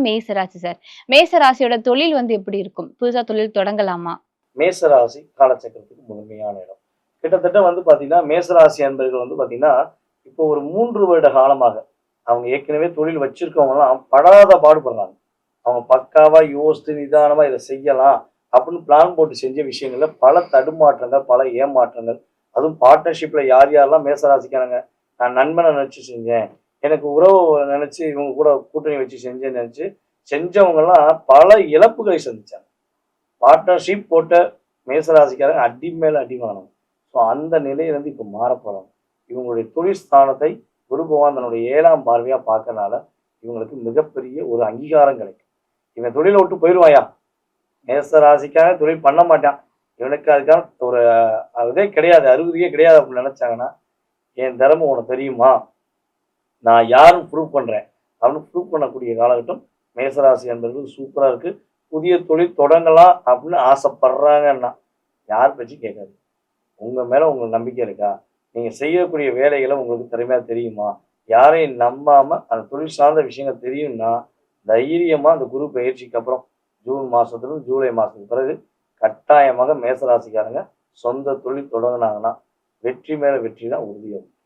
மேசராசி சார். மேசராசியோட தொழில் எப்படி இருக்கும்? புதுசா தொழில் தொடங்கலாமா? மேசராசி காலச்சக்கரத்துக்கு முதன்மையான இடம். கிட்டத்தட்ட பார்த்தீங்கன்னா, மேசராசி அன்பர்கள் பார்த்தீங்கன்னா, இப்போ ஒரு 3 வருட காலமாக அவங்க ஏற்கனவே தொழில் வச்சிருக்கவங்கலாம் படாத பாடுபடுறாங்க. அவங்க பக்காவா யோசித்து நிதானமா இத செய்யலாம் அப்படின்னு பிளான் போட்டு செஞ்ச விஷயங்கள்ல பல தடுமாற்றங்கள், பல ஏமாற்றங்கள், அதுவும் பார்ட்னர்ஷிப்ல யார் யாரெல்லாம் மேசராசிக்காரங்க, நான் நண்பன நெனச்சு செஞ்சேன். எனக்கு உறவு நெனச்சு இவங்க கூட கூட்டணி வச்சு செஞ்சேன்னு நெனச்சு செஞ்சவங்கலாம் பல இழப்புகளை சந்திச்சாங்க. பார்ட்னர்ஷிப் போட்ட மேசராசிக்காரங்க அடி மேல அடி வாங்கினாங்க. ஸோ அந்த நிலையிலிருந்து இப்போ மாறப்போறாங்க. இவங்களுடைய தொழில் ஸ்தானத்தை குரு பகவான் தன்னுடைய 7ஆம் பார்வையா பார்க்கறனால, இவங்களுக்கு மிகப்பெரிய ஒரு அங்கீகாரம் கிடைக்கும். இவன் தொழில விட்டு போயிருவான்யா. மேச ராசிக்காரன் தொழில் பண்ண மாட்டான். இவனுக்கு அதுக்கான ஒரு இதே கிடையாது, அருகதையே கிடையாது அப்படின்னு நினைச்சாங்கன்னா, என் திறமை உனக்கு தெரியுமா? நான் யாருன்னு ப்ரூவ் பண்றேன். அப்படின்னு ப்ரூவ் பண்ணக்கூடிய காலகட்டம் மேசராசி என்பவர்களுக்கு சூப்பரா இருக்கு. புதிய தொழில் தொடங்கலாம் அப்படின்னு ஆசைப்படுறாங்கன்னா, யார் பேச்சும் கேட்காதீங்க. உங்க மேல உங்களுக்கு நம்பிக்கை இருக்கா? நீங்க செய்யக்கூடிய வேலைகள உங்களுக்கு திறமையா தெரியுமா? யாரையும் நம்பாம அந்த தொழில் சார்ந்த விஷயங்கள் தெரியும்னா, தைரியமா அந்த குரு பயிற்சிக்கு அப்புறம் ஜூன் மாசத்துலருந்து ஜூலை மாசத்துக்கு பிறகு கட்டாயமாக மேசராசிக்காரங்க சொந்த தொழில் தொடங்குனாங்கன்னா, வெற்றி மேல வெற்றி தான் உறுதியாகும்.